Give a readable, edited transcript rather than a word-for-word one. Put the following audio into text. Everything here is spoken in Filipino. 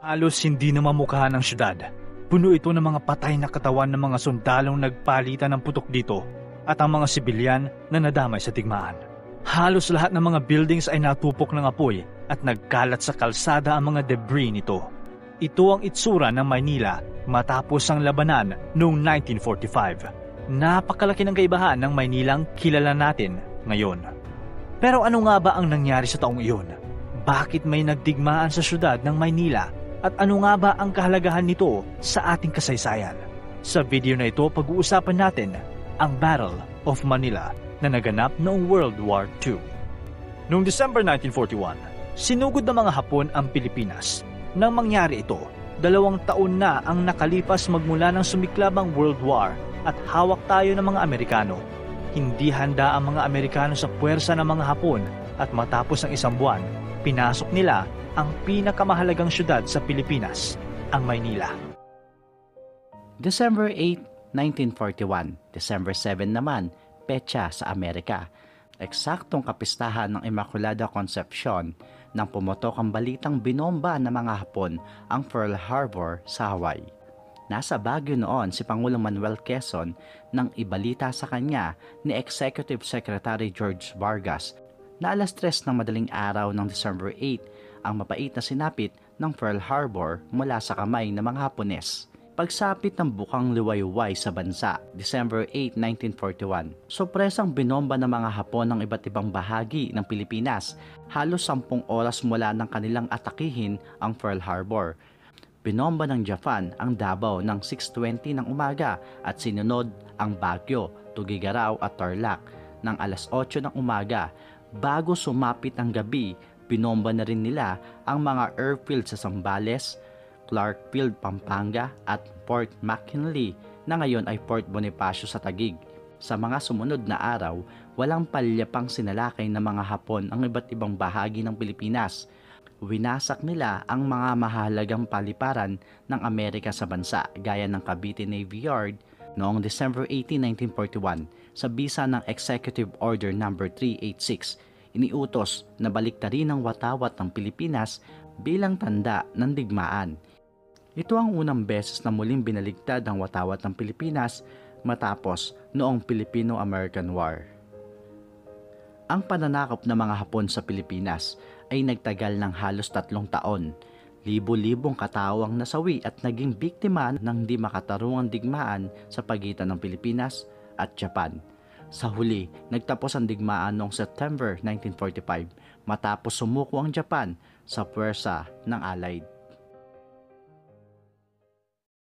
Halos hindi na mamukha ng syudad. Puno ito ng mga patay na katawan ng mga sundalong nagpalitan ng putok dito at ang mga sibilyan na nadamay sa digmaan. Halos lahat ng mga buildings ay natupok ng apoy at nagkalat sa kalsada ang mga debris nito. Ito ang itsura ng Maynila matapos ang labanan noong 1945. Napakalaki ng kaibahan ng Maynilang kilala natin ngayon. Pero ano nga ba ang nangyari sa taong iyon? Bakit may nagdigmaan sa syudad ng Maynila? At ano nga ba ang kahalagahan nito sa ating kasaysayan? Sa video na ito, pag-uusapan natin ang Battle of Manila na naganap noong World War II. Noong December 1941, sinugod ng mga Hapon ang Pilipinas. Nang mangyari ito, 2 taon na ang nakalipas magmula ng sumiklab ang World War at hawak tayo ng mga Amerikano. Hindi handa ang mga Amerikano sa puwersa ng mga Hapon at matapos ang 1 buwan, pinasok nila ang pinakamahalagang syudad sa Pilipinas, ang Maynila. December 8, 1941, December 7 naman, petsa sa Amerika. Eksaktong kapistahan ng Immaculada Concepcion nang pumutok ang balitang binomba ng mga Hapon ang Pearl Harbor sa Hawaii. Nasa Baguio noon si Pangulong Manuel Quezon nang ibalita sa kanya ni Executive Secretary George Vargas na alas 3 ng madaling araw ng December 8 ang mapait na sinapit ng Pearl Harbor mula sa kamay ng mga Hapones. Pagsapit ng bukang liwayway sa bansa, December 8, 1941, sorpresang binomba ng mga Hapon ng iba't ibang bahagi ng Pilipinas, halos 10 oras mula ng kanilang atakihin ang Pearl Harbor. Binomba ng Japan ang Davao ng 6:20 ng umaga at sinunod ang Baguio, Tugigaraw at Tarlac ng alas 8 ng umaga. Bago sumapit ang gabi, binomba na rin nila ang mga airfield sa Zambales, Clark Field, Pampanga at Port McKinley na ngayon ay Port Bonifacio sa Taguig. Sa mga sumunod na araw, walang palyapang sinalakay ng mga Hapon ang iba't ibang bahagi ng Pilipinas. Winasak nila ang mga mahalagang paliparan ng Amerika sa bansa gaya ng Cavite Navy Yard noong December 18, 1941 sa bisa ng Executive Order No. 386. Iniutos na baliktarin ang watawat ng Pilipinas bilang tanda ng digmaan. Ito ang unang beses na muling binaligtad ang watawat ng Pilipinas matapos noong Filipino-American War. Ang pananakop ng mga Hapon sa Pilipinas ay nagtagal ng halos 3 taon. Libo-libong katawang nasawi at naging biktima ng di makatarungang digmaan sa pagitan ng Pilipinas at Japan. Sa huli, nagtapos ang digmaan noong September 1945 matapos sumuko ang Japan sa puwersa ng Allied.